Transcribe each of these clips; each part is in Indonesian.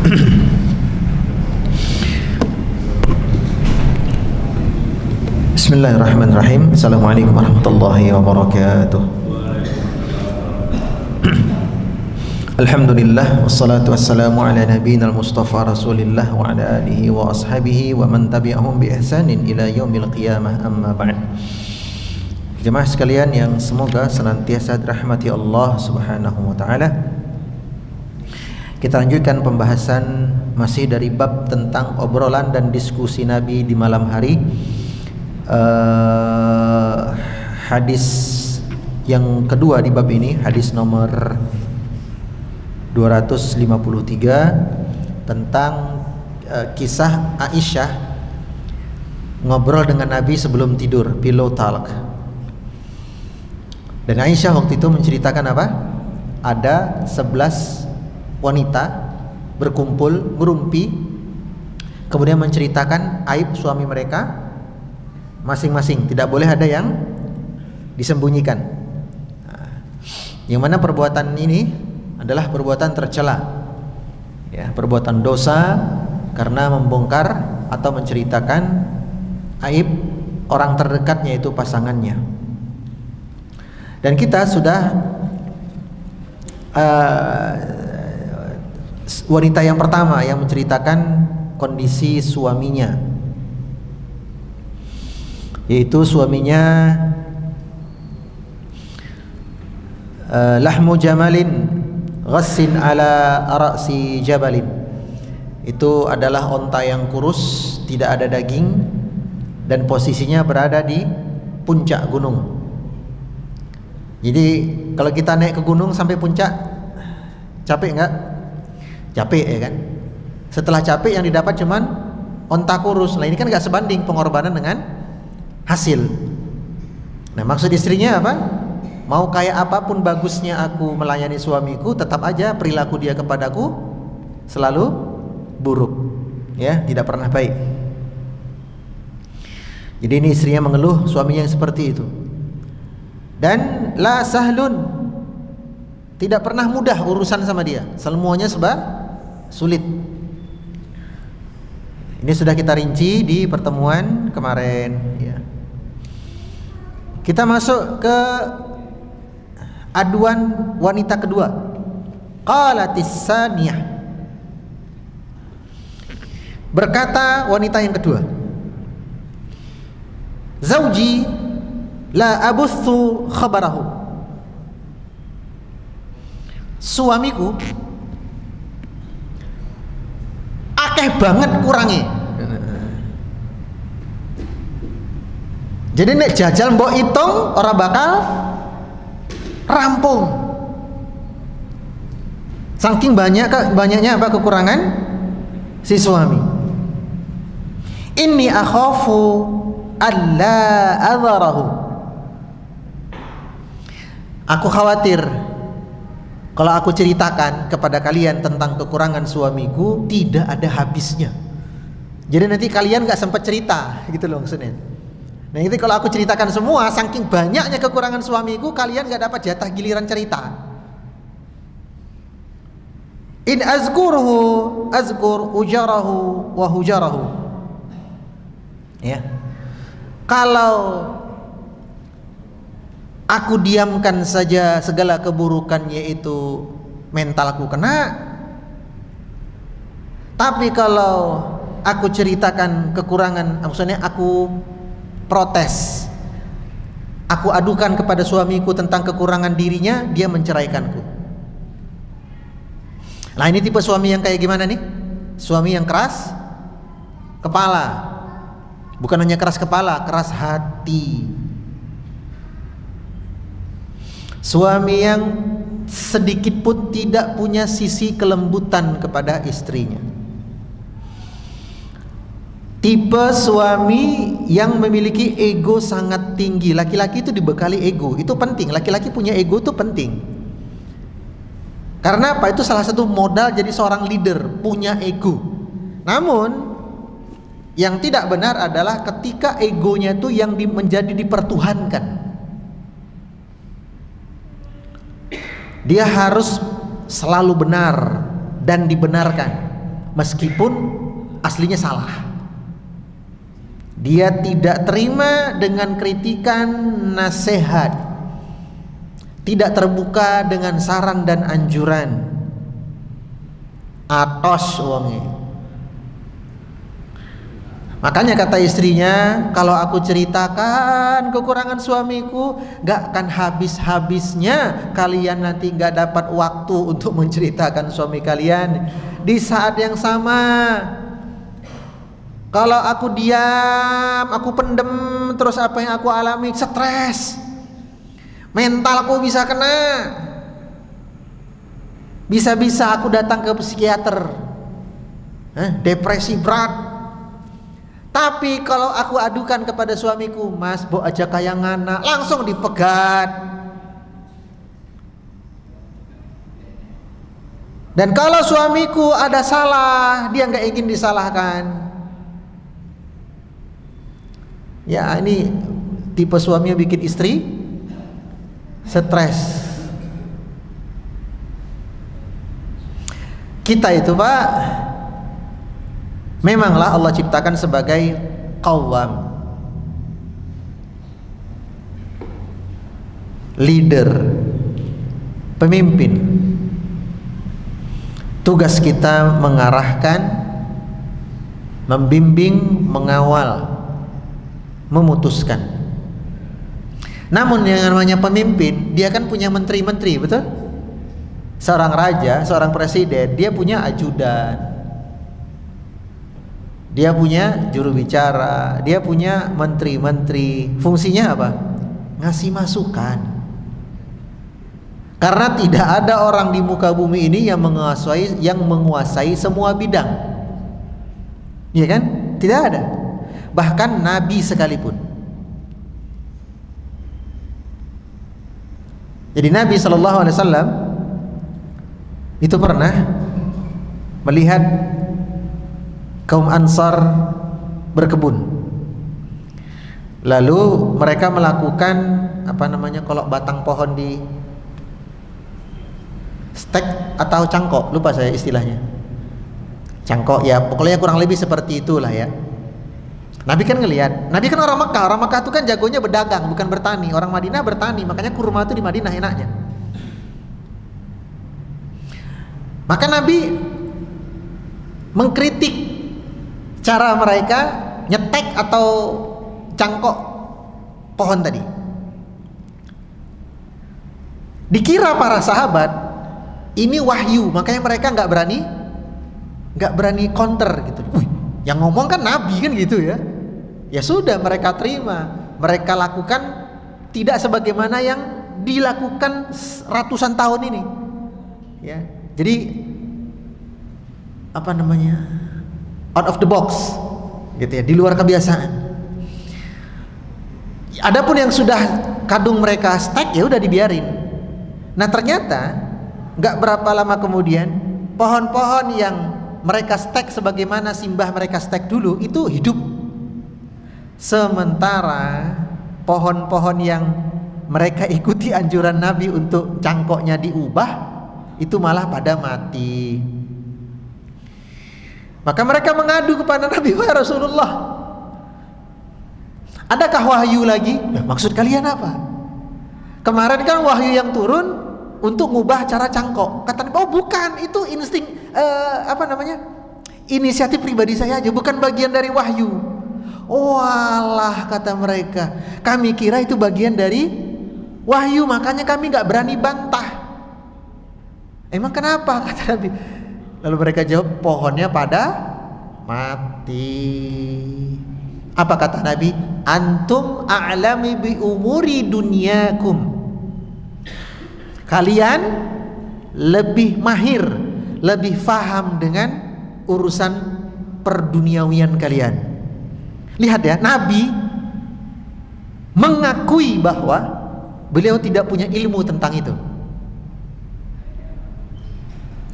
Bismillahirrahmanirrahim. Assalamualaikum warahmatullahi wabarakatuh. Alhamdulillah wassalatu wassalamu ala nabiyina al-mustafa rasulillah wa ala alihi wa ashabihi wa man tabi'ahum bi ihsanin ila yaumil qiyamah, amma ba'd. Jemaah sekalian yang semoga senantiasa dirahmati Allah Subhanahu wa taala. Kita lanjutkan pembahasan masih dari bab tentang obrolan dan diskusi Nabi di malam hari. Hadis yang kedua di bab ini, hadis nomor 253 tentang kisah Aisyah ngobrol dengan Nabi sebelum tidur, pillow talk. Dan Aisyah waktu itu menceritakan apa? Ada 11 wanita berkumpul, berumpi, kemudian menceritakan aib suami mereka masing-masing. Tidak boleh ada yang disembunyikan. Yang mana perbuatan ini adalah perbuatan tercela, ya, perbuatan dosa karena membongkar atau menceritakan aib orang terdekatnya, yaitu pasangannya. Dan kita sudah wanita yang pertama yang menceritakan kondisi suaminya, yaitu suaminya lahmu jamalin ghassin ala ra'si jabalin. Itu adalah onta yang kurus, tidak ada daging, dan posisinya berada di puncak gunung. Jadi kalau kita naik ke gunung sampai puncak, capek enggak? Capek, ya kan? Setelah capek yang didapat cuman onta kurus. Nah ini kan enggak sebanding pengorbanan dengan hasil. Nah maksud istrinya apa? Mau kayak apapun bagusnya aku melayani suamiku, tetap aja perilaku dia kepadaku selalu buruk, ya, tidak pernah baik. Jadi ini istrinya mengeluh suaminya yang seperti itu. Dan la sahlun, tidak pernah mudah urusan sama dia, semuanya serba sulit. Ini sudah kita rinci di pertemuan kemarin, ya. Kita masuk ke aduan wanita kedua. Qalatis saniyah, berkata wanita yang kedua, zauji la abuthu khabarahu, suamiku akeh banget kurangi. Jadi nek jajal mbok hitung ora bakal rampung. Saking banyaknya apa kekurangan si suami. Inni akhafu alla adharahu, aku khawatir kalau aku ceritakan kepada kalian tentang kekurangan suamiku tidak ada habisnya. Jadi nanti kalian gak sempat cerita, gitu loh maksudnya. Nah itu kalau aku ceritakan semua, saking banyaknya kekurangan suamiku, kalian gak dapat jatah giliran cerita. In azkuruhu azkur ujarahu wa hujarahu, ya. Kalau aku diamkan saja segala keburukannya, itu mentalku kena. Tapi kalau aku ceritakan kekurangan, maksudnya aku protes, aku adukan kepada suamiku tentang kekurangan dirinya, dia menceraikanku. Nah ini tipe suami yang kayak gimana nih? Suami yang keras kepala. Bukan hanya keras kepala, keras hati. Suami yang sedikit pun tidak punya sisi kelembutan kepada istrinya. Tipe suami yang memiliki ego sangat tinggi. Laki-laki itu dibekali ego, itu penting. Laki-laki punya ego itu penting. Karena apa? Itu salah satu modal jadi seorang leader, punya ego. Namun yang tidak benar adalah ketika egonya itu yang menjadi dipertuhankan. Dia harus selalu benar dan dibenarkan. meskipun aslinya salah. Dia tidak terima dengan kritikan, nasihat, tidak terbuka dengan saran dan anjuran. Atos wonge. Makanya kata istrinya, kalau aku ceritakan kekurangan suamiku, gak akan habis-habisnya kalian nanti gak dapat waktu untuk menceritakan suami kalian. Di saat yang sama, kalau aku diam, aku pendem, terus apa yang aku alami? Stres, mentalku bisa kena. Bisa-bisa aku datang ke psikiater, depresi berat. Tapi kalau aku adukan kepada suamiku, mas, bo aja kayak ngana, langsung dipegat. Dan kalau suamiku ada salah, dia nggak ingin disalahkan. Ya, ini tipe suami yang bikin istri stres. Kita itu, Pak, memanglah Allah ciptakan sebagai qawwam, leader, pemimpin. Tugas kita mengarahkan, membimbing, mengawal, memutuskan. Namun yang namanya pemimpin, dia kan punya menteri-menteri, betul? Seorang raja, seorang presiden, dia punya ajudan, dia punya juru bicara, dia punya menteri-menteri. Fungsinya apa? Ngasih masukan. Karena tidak ada orang di muka bumi ini yang menguasai semua bidang. Iya kan? Tidak ada. Bahkan nabi sekalipun. Jadi Nabi SAW itu pernah melihat kaum Ansar berkebun. Lalu mereka melakukan kalau batang pohon di stek atau cangkok, lupa saya istilahnya. Cangkok ya, pokoknya kurang lebih seperti itulah ya. Nabi kan ngelihat, Nabi kan orang Mekah itu kan jagonya berdagang bukan bertani. Orang Madinah bertani, makanya kurma itu di Madinah enaknya. Maka Nabi mengkritik cara mereka nyetek atau cangkok pohon tadi. Dikira para sahabat ini wahyu, makanya mereka nggak berani counter gitu. Wih, yang ngomong kan Nabi kan gitu ya. Ya sudah, mereka terima, mereka lakukan tidak sebagaimana yang dilakukan ratusan tahun ini. Ya, jadi out of the box, gitu ya, di luar kebiasaan. Adapun yang sudah kadung mereka stek ya udah dibiarin. Nah ternyata nggak berapa lama kemudian pohon-pohon yang mereka stek sebagaimana simbah mereka stek dulu itu hidup. Sementara pohon-pohon yang mereka ikuti anjuran Nabi untuk cangkoknya diubah itu malah pada mati. Maka mereka mengadu kepada Nabi, wahai Rasulullah, adakah wahyu lagi? Maksud kalian apa? Kemarin kan wahyu yang turun untuk ngubah cara cangkok. Kata Nabi, oh bukan, itu insting inisiatif pribadi saya aja, bukan bagian dari wahyu. Oh alah, kata mereka, kami kira itu bagian dari wahyu, makanya kami gak berani bantah. Emang kenapa? Kata Nabi. Lalu mereka jawab, pohonnya pada mati. Apa kata Nabi? Antum a'lami bi umuri dunyakum. Kalian lebih mahir, lebih faham dengan urusan perduniawian kalian. Lihat ya, Nabi mengakui bahwa beliau tidak punya ilmu tentang itu.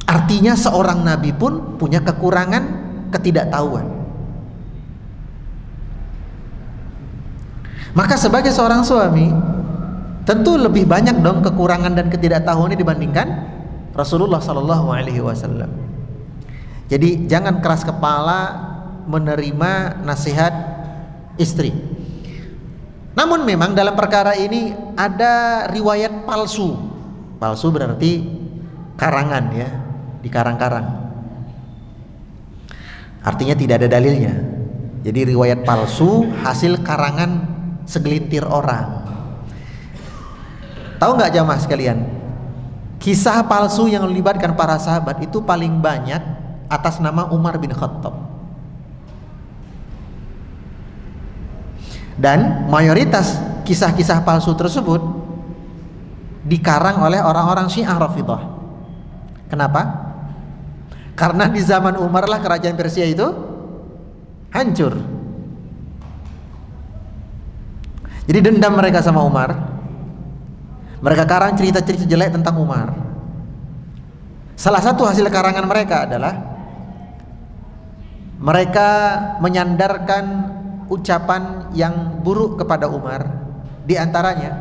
Artinya seorang nabi pun punya kekurangan, ketidaktahuan. Maka sebagai seorang suami tentu lebih banyak dong kekurangan dan ketidaktahuannya dibandingkan Rasulullah SAW. Jadi jangan keras kepala menerima nasihat istri. Namun memang dalam perkara ini ada riwayat palsu. Palsu berarti karangan ya, dikarang-karang. Artinya tidak ada dalilnya. Jadi riwayat palsu hasil karangan segelintir orang. Tahu nggak jamaah sekalian? Kisah palsu yang melibatkan para sahabat itu paling banyak atas nama Umar bin Khattab. Dan mayoritas kisah-kisah palsu tersebut dikarang oleh orang-orang Syiah Rafidhah. Kenapa? Karena di zaman Umar lah kerajaan Persia itu hancur. Jadi dendam mereka sama Umar. Mereka karang cerita-cerita jelek tentang Umar. Salah satu hasil karangan mereka adalah mereka menyandarkan ucapan yang buruk kepada Umar. Di antaranya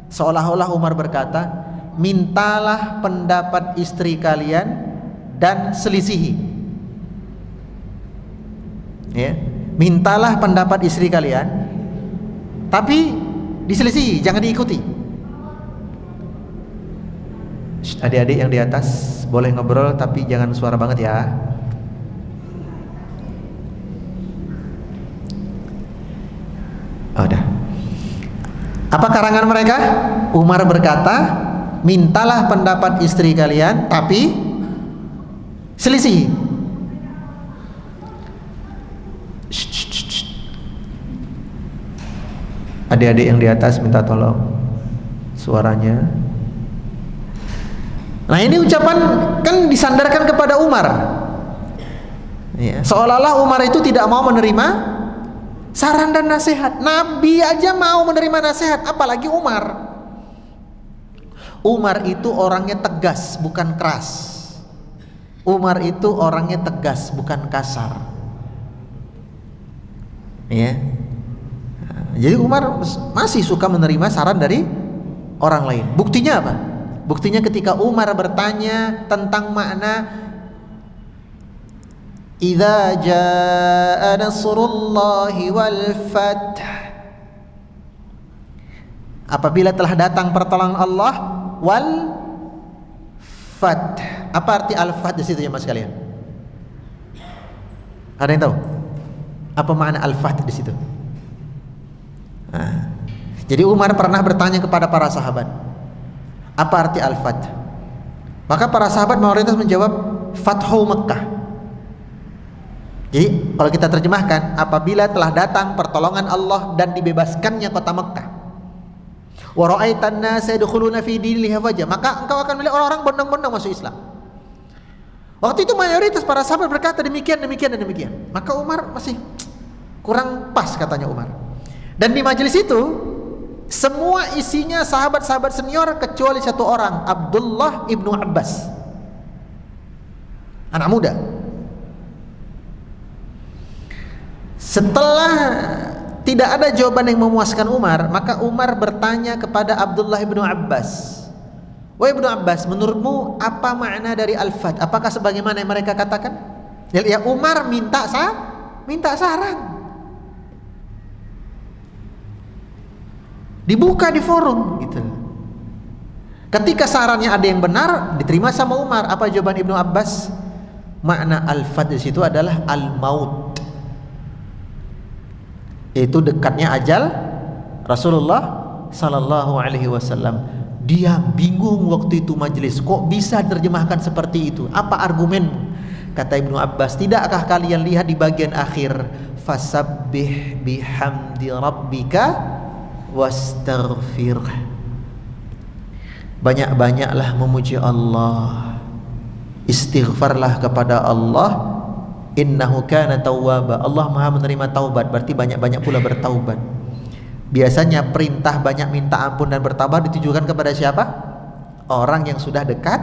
seolah-olah Umar berkata, mintalah pendapat istri kalian dan selisihi ya, mintalah pendapat istri kalian tapi diselisihi, jangan diikuti. Adik-adik yang di atas boleh ngobrol tapi jangan suara banget ya. Udah. Apa karangan mereka? Umar berkata, mintalah pendapat istri kalian tapi selisih. Adik-adik yang di atas minta tolong suaranya. Nah, ini ucapan kan disandarkan kepada Umar ya, seolah-olah Umar itu tidak mau menerima saran dan nasihat. Nabi aja mau menerima nasihat, apalagi Umar. Umar itu orangnya tegas, bukan keras. Umar itu orangnya tegas, bukan kasar. Ya. Jadi Umar masih suka menerima saran dari orang lain. Buktinya apa? Buktinya ketika Umar bertanya tentang makna idza jaa nasrullahi wal fath, apabila telah datang pertolongan Allah, wal fath. Apa arti al-fath di situ ya Mas kalian? Ada yang tahu? Apa makna al-fath di situ? Nah, jadi Umar pernah bertanya kepada para sahabat, apa arti al-fath? Maka para sahabat mayoritas menjawab Fathu Mekkah. Jadi kalau kita terjemahkan, apabila telah datang pertolongan Allah dan dibebaskannya kota Mekkah. Wa ra'aitan nasa yadkhuluna fi dinillahi afwaja, maka engkau akan melihat orang-orang bondong-bondong masuk Islam. Waktu itu mayoritas para sahabat berkata demikian, demikian, dan demikian. Maka Umar masih kurang pas katanya Umar. Dan di majelis itu semua isinya sahabat-sahabat senior kecuali satu orang, Abdullah ibnu Abbas, anak muda. Setelah tidak ada jawaban yang memuaskan Umar, maka Umar bertanya kepada Abdullah ibnu Abbas, wahai ibnu Abbas, menurutmu apa makna dari al-fath? Apakah sebagaimana yang mereka katakan? Ya Umar minta saran. Dibuka di forum gitu. Ketika sarannya ada yang benar, diterima sama Umar. Apa jawaban Ibnu Abbas? Makna al-fath di situ adalah al-maut. Itu dekatnya ajal Rasulullah sallallahu alaihi wasallam. Dia bingung waktu itu majelis, kok bisa diterjemahkan seperti itu? Apa argumenmu? Kata Ibnu Abbas, tidakkah kalian lihat di bagian akhir, fasabbih bihamdi rabbika wastaghfir, banyak-banyaklah memuji Allah, istighfarlah kepada Allah, innahu kana tawwaba, Allah maha menerima taubat, berarti banyak-banyak pula bertaubat. Biasanya perintah banyak minta ampun dan bertaubat ditujukan kepada siapa? Orang yang sudah dekat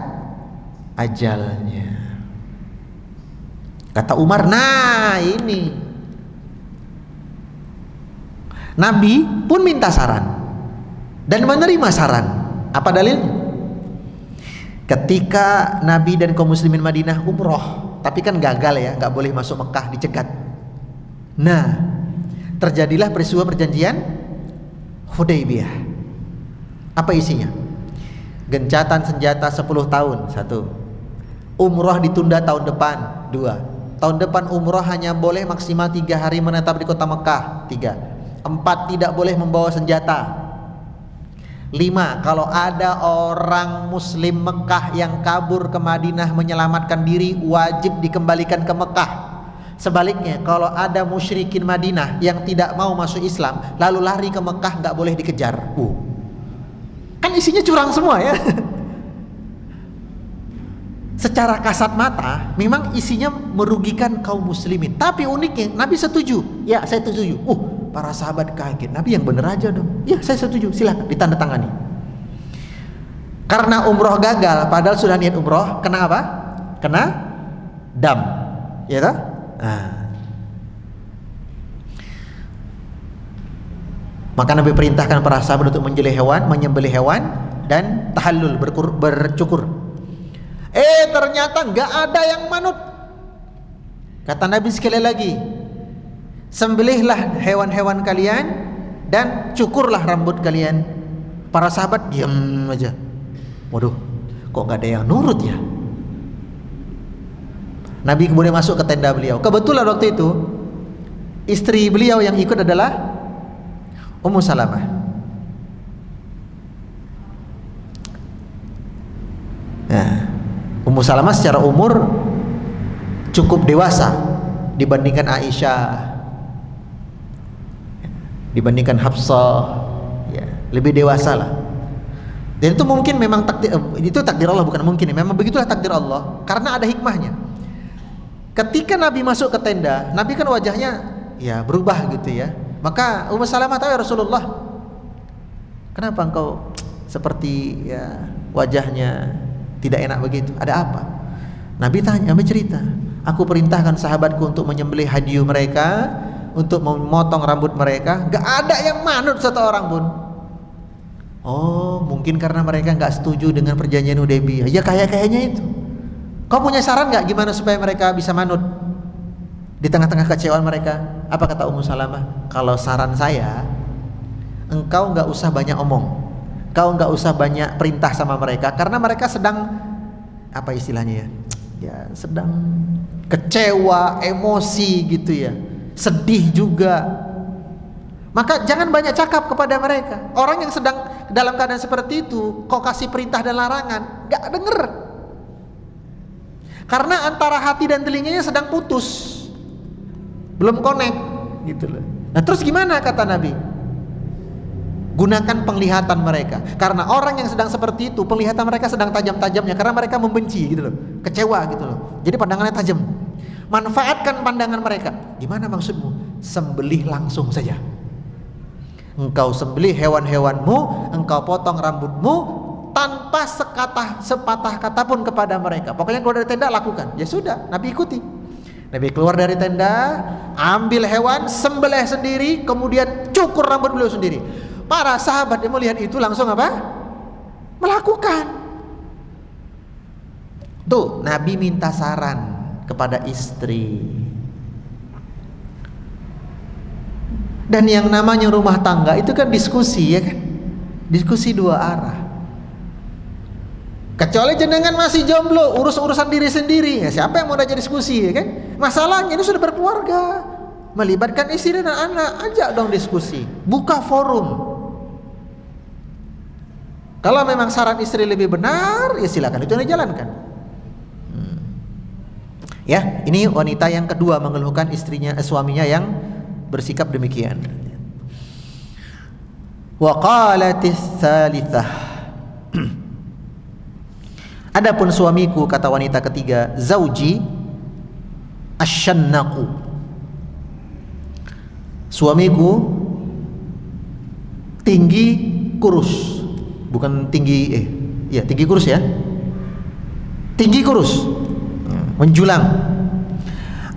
ajalnya. Kata Umar, nah ini Nabi pun minta saran dan menerima saran. Apa dalilnya? Ketika Nabi dan kaum muslimin Madinah umroh tapi kan gagal ya, nggak boleh masuk Mekah, dicegat. Nah, terjadilah peristiwa perjanjian Hudaybiyah. Apa isinya? Gencatan senjata 10 tahun, 1. Umroh ditunda tahun depan, 2. Tahun depan umroh hanya boleh maksimal 3 hari menetap di kota Mekah, 3. 4. Tidak boleh membawa senjata. 5. Kalau ada orang muslim Mekah yang kabur ke Madinah menyelamatkan diri, wajib dikembalikan ke Mekah. Sebaliknya, kalau ada musyrikin Madinah yang tidak mau masuk Islam lalu lari ke Mekah, nggak boleh dikejar. Kan isinya curang semua ya. Secara kasat mata memang isinya merugikan kaum muslimin, tapi uniknya Nabi setuju. Ya, saya setuju. Para sahabat kaget. Nabi yang bener aja dong. Ya, saya setuju, silakan ditandatangani. Karena umroh gagal, padahal sudah niat umroh, kena apa? Kena dam, ya toh? Maka Nabi perintahkan para sahabat untuk menyembelih hewan dan tahallul, bercukur. Ternyata nggak ada yang manut. Kata Nabi sekali lagi, sembelihlah hewan-hewan kalian dan cukurlah rambut kalian. Para sahabat diam aja. Waduh, kok nggak ada yang nurut ya? Nabi kemudian masuk ke tenda beliau. Kebetulan waktu itu istri beliau yang ikut adalah Ummu Salamah. Nah, Ummu Salamah secara umur cukup dewasa dibandingkan Aisyah, dibandingkan Hafsah, ya, lebih dewasa lah. Dan itu mungkin memang takdir, itu takdir Allah, bukan mungkin, memang begitulah takdir Allah, karena ada hikmahnya. Ketika Nabi masuk ke tenda, Nabi kan wajahnya ya berubah gitu ya. Maka Ummu Salamah tahu, ya Rasulullah, kenapa engkau seperti ya wajahnya tidak enak begitu? Ada apa? Nabi tanya, Nabi cerita, aku perintahkan sahabatku untuk menyembelih hadyu mereka, untuk memotong rambut mereka, gak ada yang manut satu orang pun. Oh, mungkin karena mereka gak setuju dengan perjanjian Hudaybiyah. Ya kayaknya itu. Kau punya saran gak gimana supaya mereka bisa manut di tengah-tengah kecewaan mereka? Apa kata Ummu Salamah? Kalau saran saya, engkau gak usah banyak omong, kau gak usah banyak perintah sama mereka, karena mereka sedang, apa istilahnya ya, ya sedang kecewa, emosi gitu ya, sedih juga. Maka jangan banyak cakap kepada mereka. Orang yang sedang dalam keadaan seperti itu, kau kasih perintah dan larangan, gak denger, karena antara hati dan telinganya sedang putus, belum connect gitu loh. Nah terus gimana kata Nabi? Gunakan penglihatan mereka, karena orang yang sedang seperti itu penglihatan mereka sedang tajam-tajamnya, karena mereka membenci gitu loh, kecewa gitu loh, jadi pandangannya tajam. Manfaatkan pandangan mereka. Gimana maksudmu? Sembelih langsung saja. Engkau sembelih hewan-hewanmu, engkau potong rambutmu tanpa sepatah kata pun kepada mereka. Pokoknya keluar dari tenda lakukan. Ya sudah, Nabi ikuti. Nabi keluar dari tenda, ambil hewan, sembelih sendiri, kemudian cukur rambut beliau sendiri. Para sahabat yang melihat itu langsung apa? Melakukan. Tuh, Nabi minta saran kepada istri. Dan yang namanya rumah tangga itu kan diskusi, ya kan? Diskusi dua arah. Kecuali jenengan masih jomblo, urus-urusan diri sendiri, ya siapa yang mau diajak diskusi, ya kan? Masalahnya ini sudah berkeluarga, melibatkan istri dan anak, ajak dong diskusi, buka forum. Kalau memang saran istri lebih benar, ya silakan itu yang dijalankan. Ya, ini wanita yang kedua mengeluhkan suaminya yang bersikap demikian. Wa qalatis tsalitsah. Adapun suamiku, kata wanita ketiga, zauji asyannaqu. Suamiku tinggi kurus. Bukan tinggi tinggi kurus ya. Tinggi kurus. Menjulang.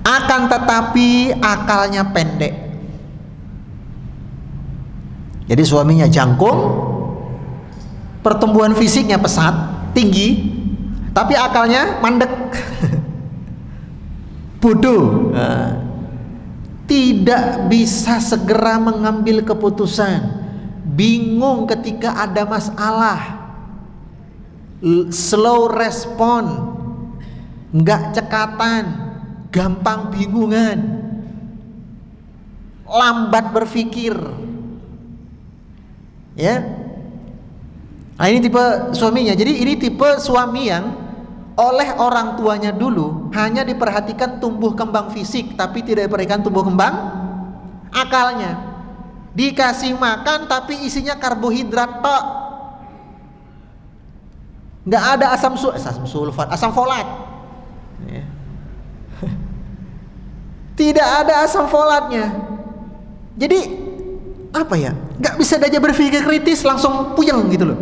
Akan tetapi akalnya pendek. Jadi suaminya jangkung, pertumbuhan fisiknya pesat, tinggi, tapi akalnya mandek. bodoh. Tidak bisa segera mengambil keputusan, bingung ketika ada masalah, slow respon, nggak cekatan, gampang bingungan, lambat berpikir. Ya, nah ini tipe suaminya. Jadi ini tipe suami yang oleh orang tuanya dulu hanya diperhatikan tumbuh kembang fisik, tapi tidak diperhatikan tumbuh kembang akalnya. Dikasih makan tapi isinya karbohidrat tok, nggak ada asam sulfat, asam folat. Tidak ada asam folatnya. Jadi apa ya? Nggak bisa diajak berpikir kritis, langsung puyeng gitu loh.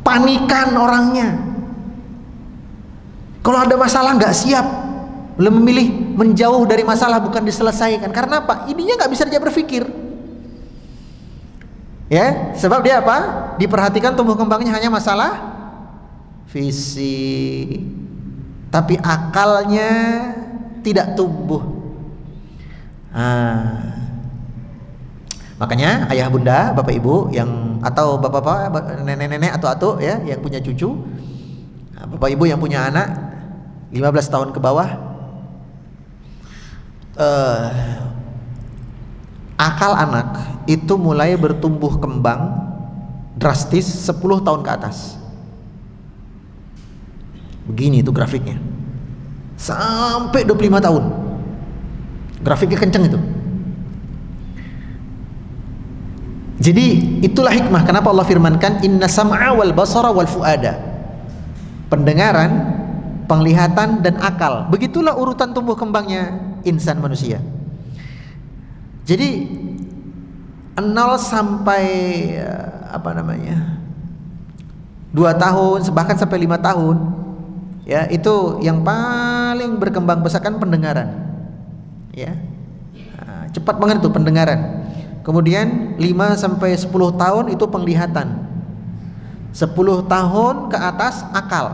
Panikan orangnya. Kalau ada masalah nggak siap, belum memilih menjauh dari masalah, bukan diselesaikan. Karena apa? Ininya nggak bisa dia berpikir. Ya, sebab dia apa? Diperhatikan tumbuh kembangnya hanya masalah fisik, tapi akalnya tidak tumbuh. Makanya ayah bunda, bapak ibu yang atau bapak-bapak, nenek-nenek atau atuk ya yang punya cucu, bapak ibu yang punya anak 15 tahun ke bawah, akal anak itu mulai bertumbuh kembang drastis 10 tahun ke atas. Begini itu grafiknya, sampai 25 tahun grafiknya kenceng itu. Jadi itulah hikmah kenapa Allah firmankan inna sam'a wal basara wal fuada. Pendengaran, penglihatan dan akal. Begitulah urutan tumbuh kembangnya insan manusia. Jadi 0 sampai 2 tahun, bahkan sampai 5 tahun, ya itu yang paling berkembang besar kan pendengaran. Ya. Cepat banget itu pendengaran. Kemudian 5 sampai 10 tahun itu penglihatan. 10 tahun ke atas akal.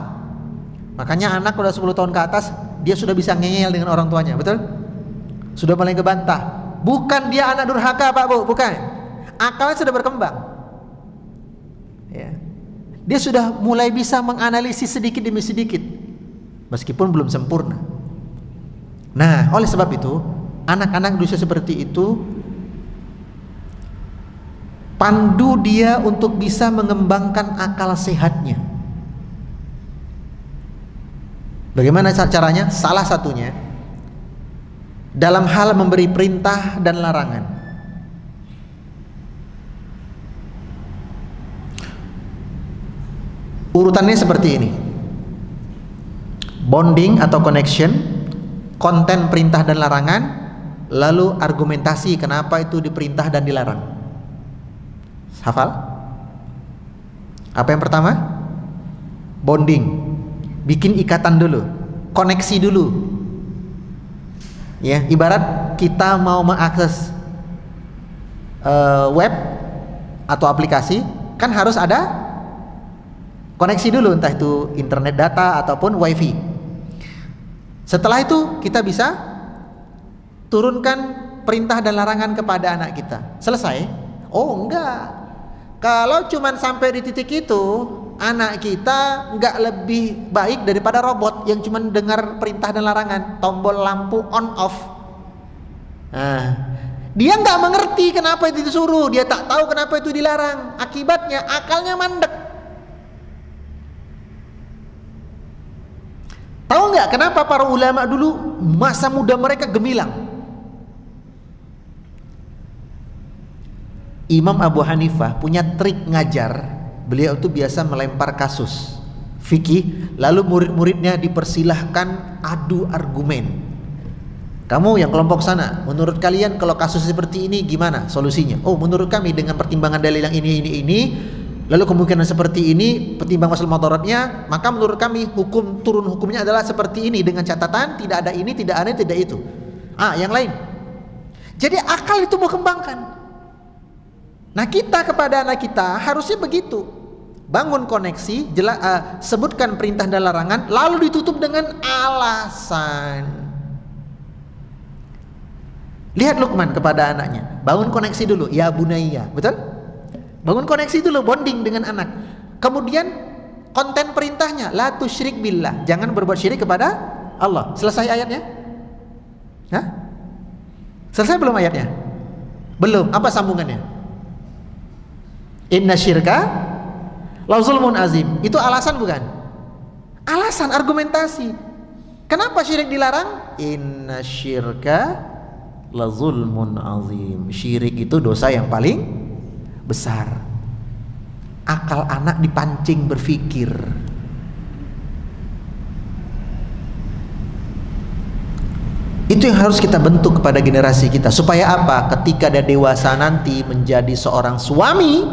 Makanya anak udah 10 tahun ke atas dia sudah bisa ngeyel dengan orang tuanya, betul? Sudah mulai ngebantah. Bukan dia anak durhaka, Pak Bu, bukan. Akalnya sudah berkembang. Ya. Dia sudah mulai bisa menganalisis sedikit demi sedikit, meskipun belum sempurna. Nah, oleh sebab itu, anak-anak usia seperti itu pandu dia untuk bisa mengembangkan akal sehatnya. Bagaimana caranya? Salah satunya dalam hal memberi perintah dan larangan. Urutannya seperti ini: bonding atau connection, konten perintah dan larangan, lalu argumentasi kenapa itu diperintah dan dilarang. Hafal? Apa yang pertama? Bonding. Bikin ikatan dulu, koneksi dulu. Ya, ibarat kita mau mengakses web atau aplikasi, kan harus ada koneksi dulu, entah itu internet data ataupun wifi. Setelah itu kita bisa turunkan perintah dan larangan kepada anak kita. Selesai? Oh enggak. Kalau cuman sampai di titik itu, anak kita enggak lebih baik daripada robot yang cuman dengar perintah dan larangan, tombol lampu on off. Nah, dia enggak mengerti kenapa itu disuruh, dia tak tahu kenapa itu dilarang. Akibatnya akalnya mandek. Tahu enggak kenapa para ulama dulu masa muda mereka gemilang? Imam Abu Hanifah punya trik ngajar. Beliau itu biasa melempar kasus fikih, lalu murid-muridnya dipersilahkan adu argumen. Kamu yang kelompok sana, menurut kalian kalau kasus seperti ini gimana solusinya? Oh, menurut kami dengan pertimbangan dalil yang ini, lalu kemungkinan seperti ini, pertimbangan masalah mudaratnya, maka menurut kami turun hukumnya adalah seperti ini dengan catatan tidak ada ini, tidak ada, tidak itu. Yang lain. Jadi akal itu mau kembangkan. Nah, kita kepada anak kita harusnya begitu. bangun koneksi, sebutkan perintah dan larangan, lalu ditutup dengan alasan. Lihat Luqman kepada anaknya, bangun koneksi dulu, ya bunayya, betul? Bangun koneksi dulu, bonding dengan anak. Kemudian konten perintahnya, la tusyrik billah, jangan berbuat syirik kepada Allah. Selesai ayatnya? Hah? Selesai belum ayatnya? Belum. Apa sambungannya? Inna syirka la zulmun azim. Itu alasan bukan? Alasan, argumentasi. Kenapa syirik dilarang? Inna syirka la zulmun azim. Syirik itu dosa yang paling besar. Akal anak dipancing berpikir. Itu yang harus kita bentuk kepada generasi kita. Supaya apa? Ketika dia dewasa nanti menjadi seorang suami,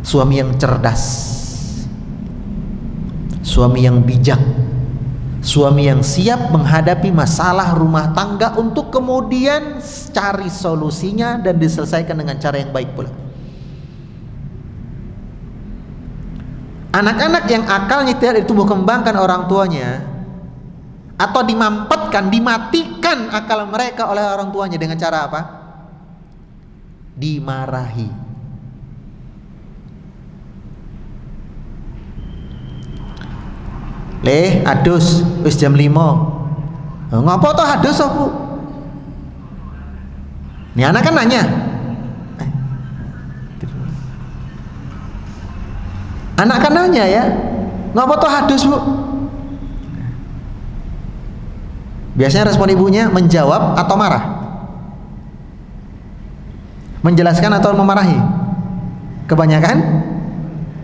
suami yang cerdas, suami yang bijak, suami yang siap menghadapi masalah rumah tangga untuk kemudian cari solusinya dan diselesaikan dengan cara yang baik pula. Anak-anak yang akalnya tidak ditumbuh kembangkan orang tuanya, atau dimampetkan, dimatikan akal mereka oleh orang tuanya dengan cara apa? Dimarahi. Leh, adus, wis jam 5. Ngapa toh adus aku? Nih anak kan nanya. Anak kan nanya ya, ngapa toh hadus bu? Biasanya respon ibunya menjawab atau marah? Menjelaskan atau memarahi? Kebanyakan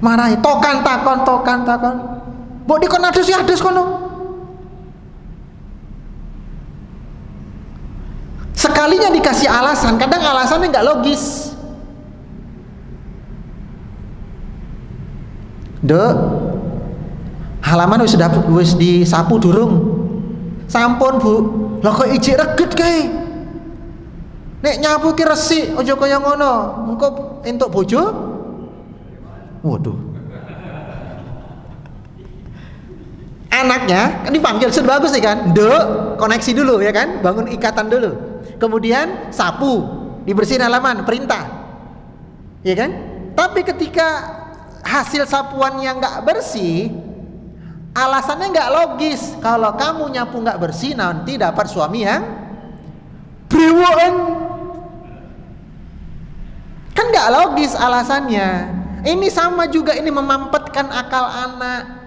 marahi. Tokan takon. Bu dikon hadus ya hadus kono. Sekalinya dikasih alasan, kadang alasannya nggak logis. Dek, halaman wis disapu durung? Sampun bu. Lah kok ijik reget kae? Nek nyapu ki resik, aja kaya ngono. Engko entuk bojo? Waduh. Anaknya kan dipanggil sudah bagus nih kan? Dek, koneksi dulu ya kan? Bangun ikatan dulu. Kemudian sapu, dibersihin halaman, perintah. Ya kan? Tapi ketika hasil sapuannya nggak bersih, alasannya nggak logis. Kalau kamu nyapu nggak bersih, nanti dapat suami yang brewoken. Kan nggak logis alasannya. Ini sama juga, ini memampetkan akal anak.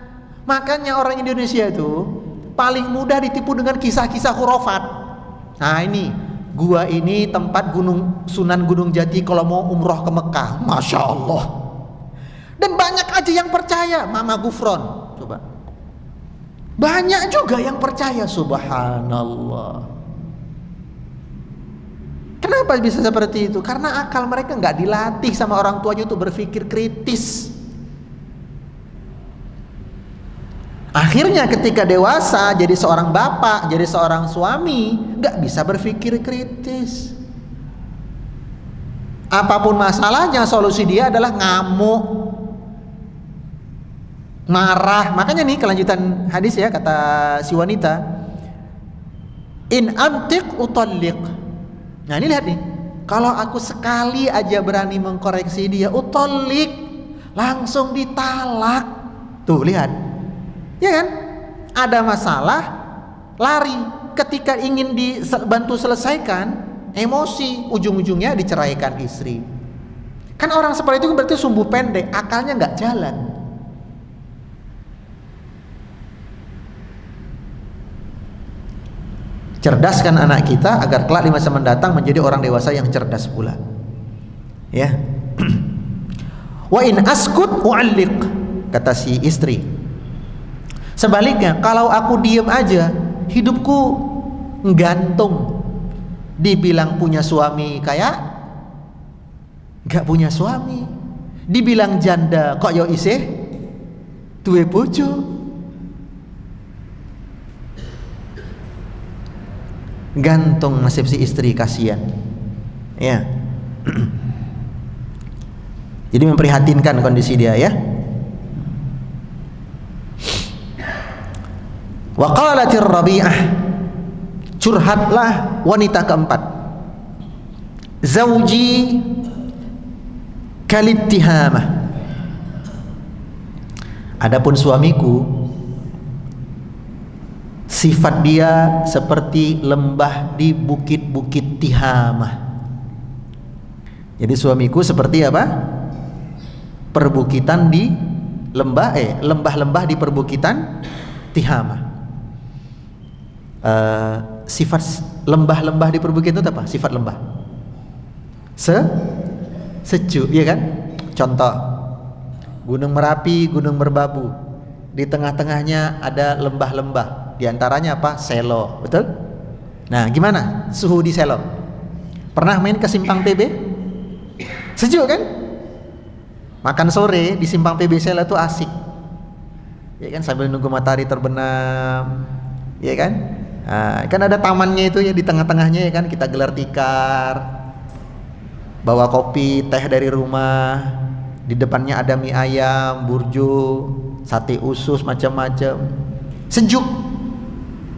Makanya orang Indonesia itu paling mudah ditipu dengan kisah-kisah khurafat. Nah ini, gua ini tempat Sunan Gunung Jati kalau mau umroh ke Mekah, masya Allah. Dan banyak aja yang percaya. Mama Gufron, coba. Banyak juga yang percaya, subhanallah. Kenapa bisa seperti itu? Karena akal mereka nggak dilatih sama orang tuanya untuk berpikir kritis. Akhirnya ketika dewasa, jadi seorang bapak, jadi seorang suami, nggak bisa berpikir kritis. Apapun masalahnya, solusi dia adalah ngamuk, marah. Makanya nih kelanjutan hadis ya, kata si wanita, in antiq utalliq. Nah ini lihat nih, kalau aku sekali aja berani mengkoreksi dia, utalliq, langsung ditalak. Tuh lihat, ya kan? Ada masalah, lari. Ketika ingin dibantu selesaikan, emosi, ujung-ujungnya diceraikan istri. Kan orang seperti itu berarti sumbu pendek, akalnya nggak jalan. Cerdaskan anak kita agar kelak di masa mendatang menjadi orang dewasa yang cerdas pula. Ya. Wa in askut u'alliq, kata si istri. Sebaliknya, kalau aku diem aja, hidupku nggantung. Dibilang punya suami kaya, nggak punya suami. Dibilang janda, kok yo isih duwe bojo. Gantung nasib si istri, kasihan. Ya. Jadi memprihatinkan kondisi dia ya. Wa qalatir Rabi'ah, curhatlah wanita keempat, zauji kalittihamah, adapun suamiku sifat dia seperti lembah di bukit-bukit Tihamah. Jadi suamiku seperti apa? Perbukitan di lembah-lembah di perbukitan Tihamah. Sifat lembah-lembah di perbukitan itu apa? Sifat lembah sejuk, ya kan? Contoh, Gunung Merapi, Gunung Merbabu, di tengah-tengahnya ada lembah-lembah, di antaranya apa? Selo, betul? Nah, gimana suhu di Selo? Pernah main ke Simpang PB? Sejuk kan? Makan sore di Simpang PB Selo itu asik, ya kan, sambil nunggu matahari terbenam, ya kan? Nah, kan ada tamannya itu ya di tengah-tengahnya, ya kan, kita gelar tikar, bawa kopi, teh dari rumah, di depannya ada mie ayam, burjo, sate usus, macam-macam, sejuk,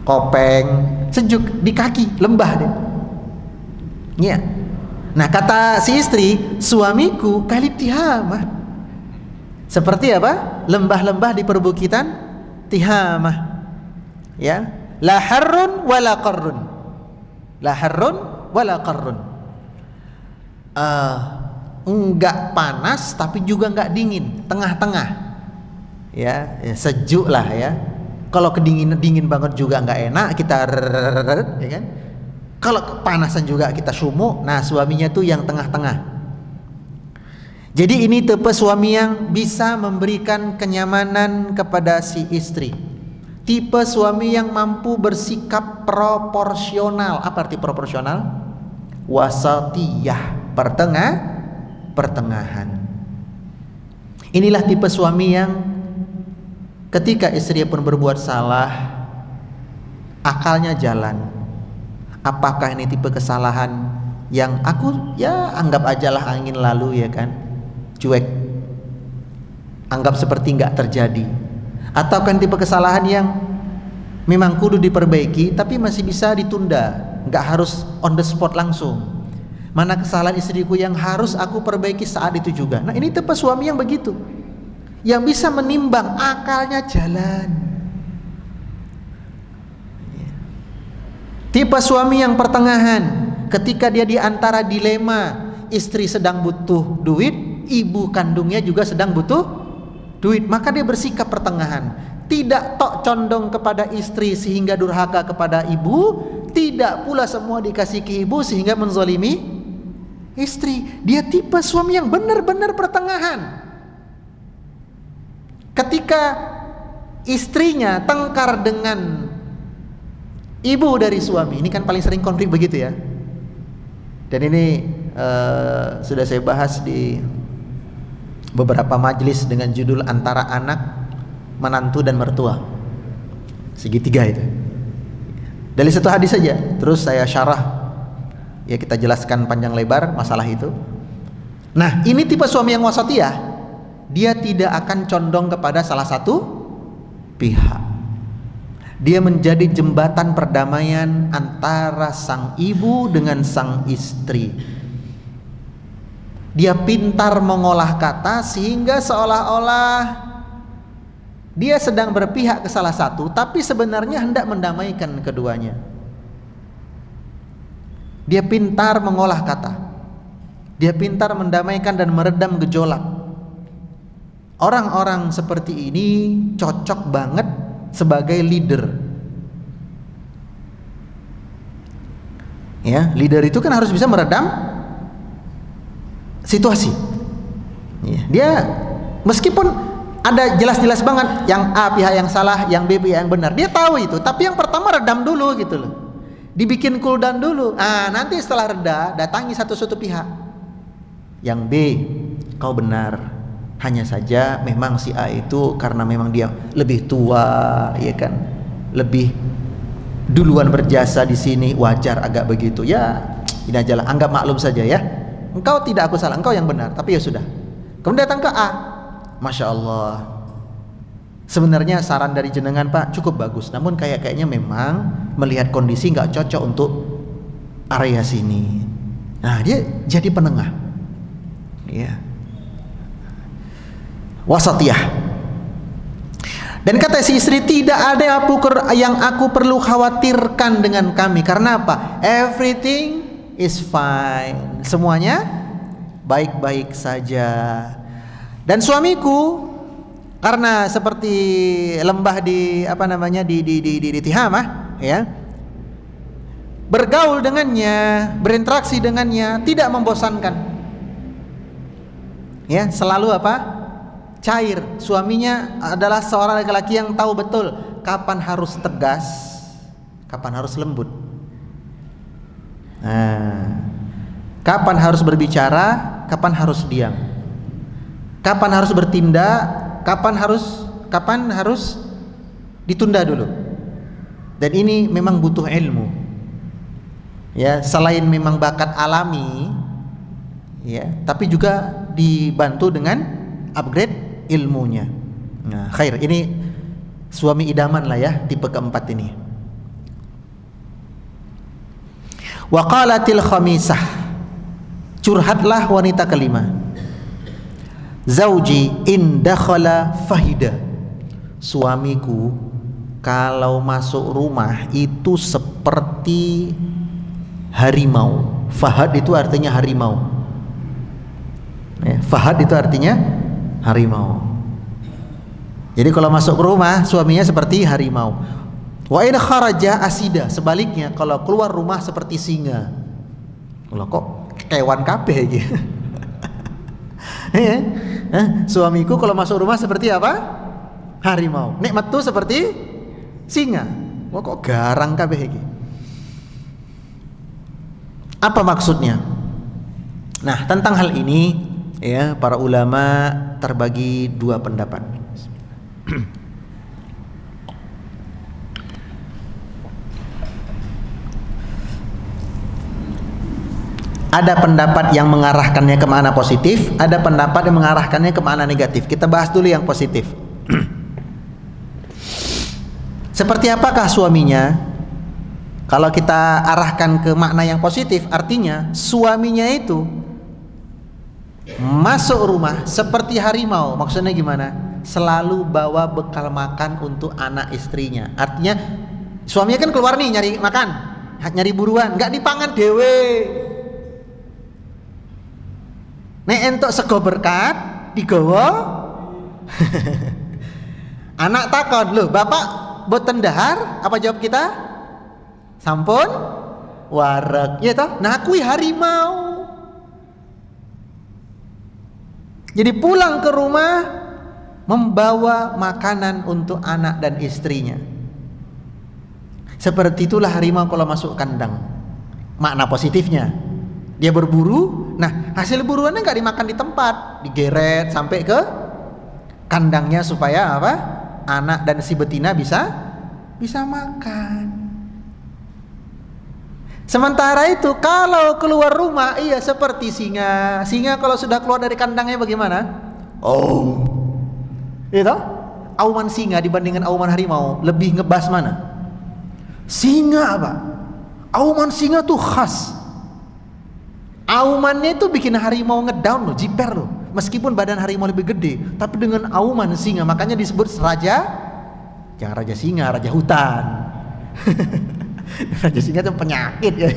kopeng, sejuk, di kaki lembah deh. Ya. Nah, kata si istri, suamiku kalittihamah, seperti apa? Lembah-lembah di perbukitan Tihamah. Ya, la harrun wala qarrun, la harrun wala qarrun. Enggak panas tapi juga enggak dingin, tengah-tengah. Ya, sejuk lah ya. Kalau kedinginan, dingin banget juga enggak enak, kita ya kan. Kalau kepanasan juga kita sumuk. Nah, suaminya tuh yang tengah-tengah. Jadi ini tipe suami yang bisa memberikan kenyamanan kepada si istri. Tipe suami yang mampu bersikap proporsional. Apa arti proporsional? Wasatiyah, pertengahan. Inilah tipe suami yang ketika istri pun berbuat salah, akalnya jalan. Apakah ini tipe kesalahan yang aku ya anggap ajalah angin lalu, ya kan, cuek, anggap seperti nggak terjadi, atau kan tipe kesalahan yang memang kudu diperbaiki tapi masih bisa ditunda, nggak harus on the spot langsung. Mana kesalahan istriku yang harus aku perbaiki saat itu juga. Nah, ini tipe suami yang begitu, yang bisa menimbang, akalnya jalan. Tipe suami yang pertengahan, ketika dia di antara dilema, istri sedang butuh duit, ibu kandungnya juga sedang butuh duit, maka dia bersikap pertengahan. Tidak tok condong kepada istri sehingga durhaka kepada ibu, tidak pula semua dikasih ke ibu sehingga menzalimi istri. Dia tipe suami yang benar-benar pertengahan. Ketika istrinya tengkar dengan ibu dari suami, ini kan paling sering konflik begitu ya. Dan ini sudah saya bahas di beberapa majelis dengan judul antara anak, menantu dan mertua, segitiga itu. Dari satu hadis saja, terus saya syarah, ya kita jelaskan panjang lebar masalah itu. Nah, ini tipe suami yang wasatiyah, dia tidak akan condong kepada salah satu pihak. Dia menjadi jembatan perdamaian antara sang ibu dengan sang istri. Dia pintar mengolah kata sehingga seolah-olah dia sedang berpihak ke salah satu, tapi sebenarnya hendak mendamaikan keduanya. Dia pintar mengolah kata, dia pintar mendamaikan dan meredam gejolak. Orang-orang seperti ini cocok banget sebagai leader. Ya, leader itu kan harus bisa meredam situasi. Ya, dia meskipun ada jelas-jelas banget yang A pihak yang salah, yang B pihak yang benar, dia tahu itu, tapi yang pertama redam dulu gitu loh. Dibikin cool down dulu. Nanti setelah reda datangi satu-satu pihak. Yang B, kau benar. Hanya saja memang si A itu karena memang dia lebih tua, ya kan, lebih duluan berjasa di sini, wajar agak begitu. Ya, ini aja lah, anggap maklum saja ya. Engkau tidak, aku salah, engkau yang benar. Tapi ya sudah, Kemudian datang ke A. Masya Allah. Sebenarnya saran dari jenengan Pak cukup bagus, namun kayaknya memang melihat kondisi nggak cocok untuk area sini. Nah dia jadi penengah, ya, wasatiyah. Dan kata si istri, tidak ada yang aku perlu khawatirkan dengan kami. Karena apa? Everything is fine. Semuanya baik-baik saja. Dan suamiku, karena seperti lembah di di Tihamah, ya, bergaul dengannya, berinteraksi dengannya tidak membosankan, ya, selalu cair. Suaminya adalah seorang laki-laki yang tahu betul kapan harus tegas, kapan harus lembut, kapan harus berbicara, kapan harus diam, kapan harus bertindak, kapan harus ditunda dulu. Dan ini memang butuh ilmu, ya, selain memang bakat alami, ya, tapi juga dibantu dengan upgrade ilmunya. Nah, khair, ini suami idaman lah ya, tipe keempat ini. Wa qalatil khamisah, curhatlah wanita kelima. Zauji in dakhala fahida, suamiku kalau masuk rumah itu seperti harimau. Fahad itu artinya harimau, ya, fahad itu artinya harimau. Jadi kalau masuk rumah suaminya seperti harimau. Wa in kharaja asida, sebaliknya kalau keluar rumah seperti singa. Loh, kok kewan kabeh gitu. Suamiku kalau masuk rumah seperti apa? Harimau. Nek metu seperti singa. Wah, kok garang kabeh iki. Apa maksudnya? Nah, tentang hal ini, ya, para ulama terbagi dua pendapat. Ada pendapat yang mengarahkannya ke mana positif, ada pendapat yang mengarahkannya ke mana negatif. Kita bahas dulu yang positif. Seperti apakah suaminya? Kalau kita arahkan ke makna yang positif, artinya suaminya itu masuk rumah seperti harimau. Maksudnya gimana? Selalu bawa bekal makan untuk anak istrinya. Artinya suaminya kan keluar nih nyari makan, nyari buruan, nggak dipangan dewe. Nek entuk sego berkat digawa. Anak takon, "Loh, Bapak boten dahar?" Apa jawab kita? Sampun wareg. Ya toh? Nah, kuwi harimau. Jadi pulang ke rumah membawa makanan untuk anak dan istrinya. Seperti itulah harimau kalau masuk kandang. Makna positifnya, dia berburu. Nah, hasil buruannya nggak dimakan di tempat, digeret sampai ke kandangnya supaya apa? Anak dan si betina bisa makan. Sementara itu kalau keluar rumah, iya seperti singa. Singa kalau sudah keluar dari kandangnya bagaimana? Oh, itu auman singa dibandingkan auman harimau lebih ngebas mana? Singa apa? Auman singa tuh khas. Aumannya itu bikin harimau ngedown loh, jiper loh. Meskipun badan harimau lebih gede, tapi dengan auman singa, makanya disebut raja. Jangan raja singa, raja hutan. Raja singa itu penyakit ya.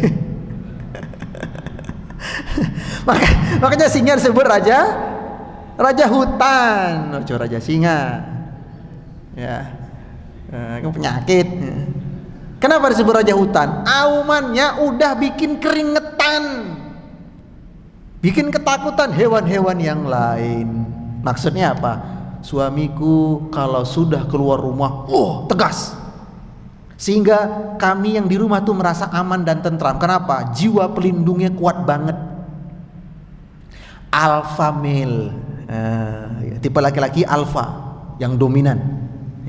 Makanya singa disebut raja hutan, ojo raja singa. Ya, itu penyakit. Kenapa disebut raja hutan? Aumannya udah bikin keringetan, bikin ketakutan hewan-hewan yang lain. Maksudnya apa? Suamiku kalau sudah keluar rumah, tegas. Sehingga kami yang di rumah tuh merasa aman dan tentram. Kenapa? Jiwa pelindungnya kuat banget. Alpha male, tipe laki-laki alpha yang dominan.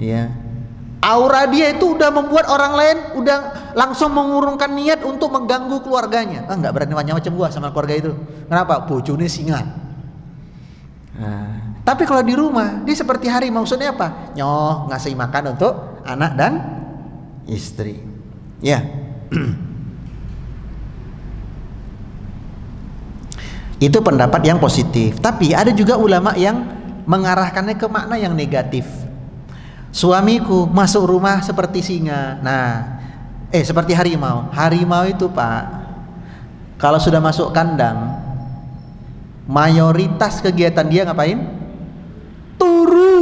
Ya. Aura dia itu udah membuat orang lain udah langsung mengurungkan niat untuk mengganggu keluarganya. Nggak berani macam-macam gua sama keluarga itu. Kenapa? Bojone singa. Nah, tapi kalau di rumah dia seperti hari, maksudnya apa? Nyoh ngasih makan untuk anak dan istri. Ya. Itu pendapat yang positif. Tapi ada juga ulama yang mengarahkannya ke makna yang negatif. Suamiku masuk rumah seperti singa. Nah, seperti harimau. Harimau itu, Pak, kalau sudah masuk kandang, mayoritas kegiatan dia ngapain? Turu.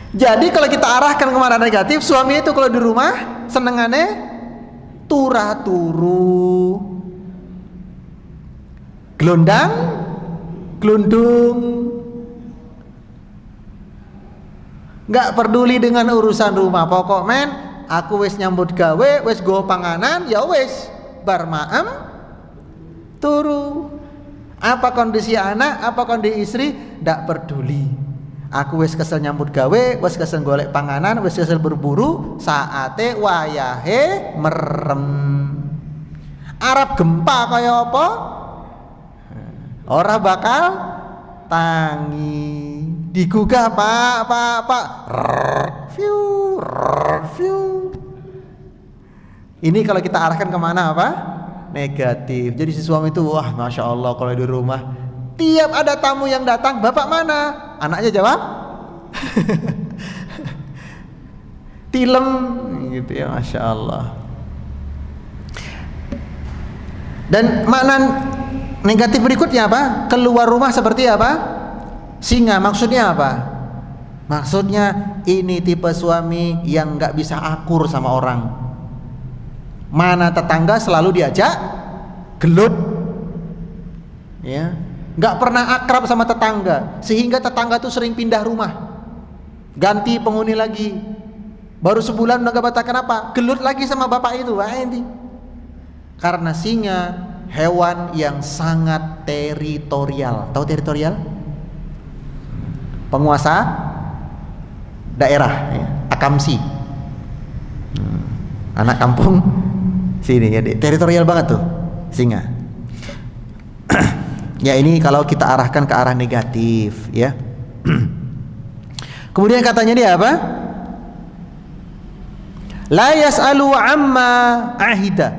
Jadi kalau kita arahkan ke makna negatif, suami itu kalau di rumah senengannya turu, gelondang, gelundung, nggak peduli dengan urusan rumah. Pokok men, aku wis nyambut gawe, wis go panganan, ya wis bar maem turu. Apa kondisi anak, apa kondisi istri, nggak peduli. Aku wis kesel nyambut gawe, wis kesel golek panganan, wis kesel berburu, saate wayahe merem. Arab gempa kaya apa? Ora bakal tangi. Digugah pak. Fiu. Ini kalau kita arahkan kemana apa? Negatif. Jadi si suami itu, wah masya Allah kalau di rumah tiap ada tamu yang datang, bapak mana? Anaknya jawab tilem gitu ya, masya Allah. Dan makna negatif berikutnya apa? Keluar rumah seperti apa? Singa. Maksudnya apa? Maksudnya ini tipe suami yang nggak bisa akur sama orang. Mana tetangga selalu diajak gelut, ya. Nggak pernah akrab sama tetangga, sehingga tetangga tuh sering pindah rumah, ganti penghuni lagi. Baru sebulan udah gak betah, kenapa? Gelut lagi sama bapak itu. Wah, ini karena singa hewan yang sangat teritorial. Tahu teritorial? Penguasa daerah, ya. Akamsi, anak kampung sini ya, teritorial banget tuh singa. Ya, ini kalau kita arahkan ke arah negatif, ya. Kemudian katanya dia apa? La yas'alu amma ahida.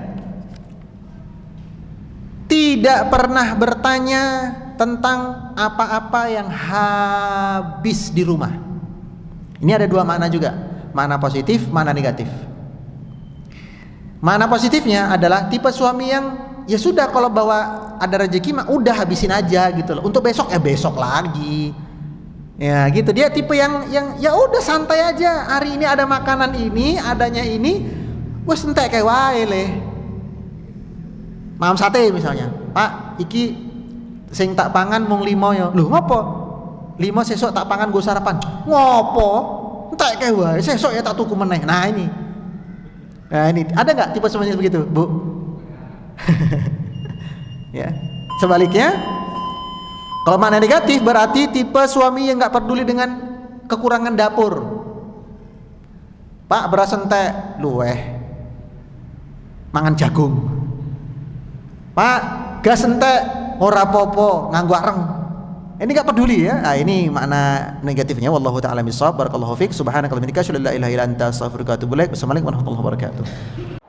Tidak pernah bertanya tentang apa-apa yang habis di rumah. Ini ada dua makna juga, makna positif, makna negatif. Makna positifnya adalah tipe suami yang ya sudah, kalau bawa ada rezeki mah udah habisin aja gitu loh. Untuk besok ya besok lagi. Ya gitu. Dia tipe yang ya udah santai aja. Hari ini ada makanan ini, adanya ini, wes entek kayak wae le. Mam sate misalnya. Pak, iki sing tak pangan mung 5 ya. Lho ngopo? 5 sesuk tak pangan go sarapan. Ngopo? Entek kayak wae. Sesuk ya tak tuku meneh. Nah ini. Nah ini ada nggak tipe semuanya begitu, Bu? Ya. Sebaliknya, kalau makna negatif berarti tipe suami yang nggak peduli dengan kekurangan dapur. Pak, beras entek, luweh mangan jagung. Pak, gas entek, ora popo nganggo areng. Ini nggak peduli ya. Nah, ini makna negatifnya. Wallahu taala bisawab. Barakallahu fiik. Subhanakallahumma wa bihamdika asyhadu an la ilaha illa anta astaghfiruka wa atubu ilaik. Wassalamualaikum warahmatullahi wabarakatuh.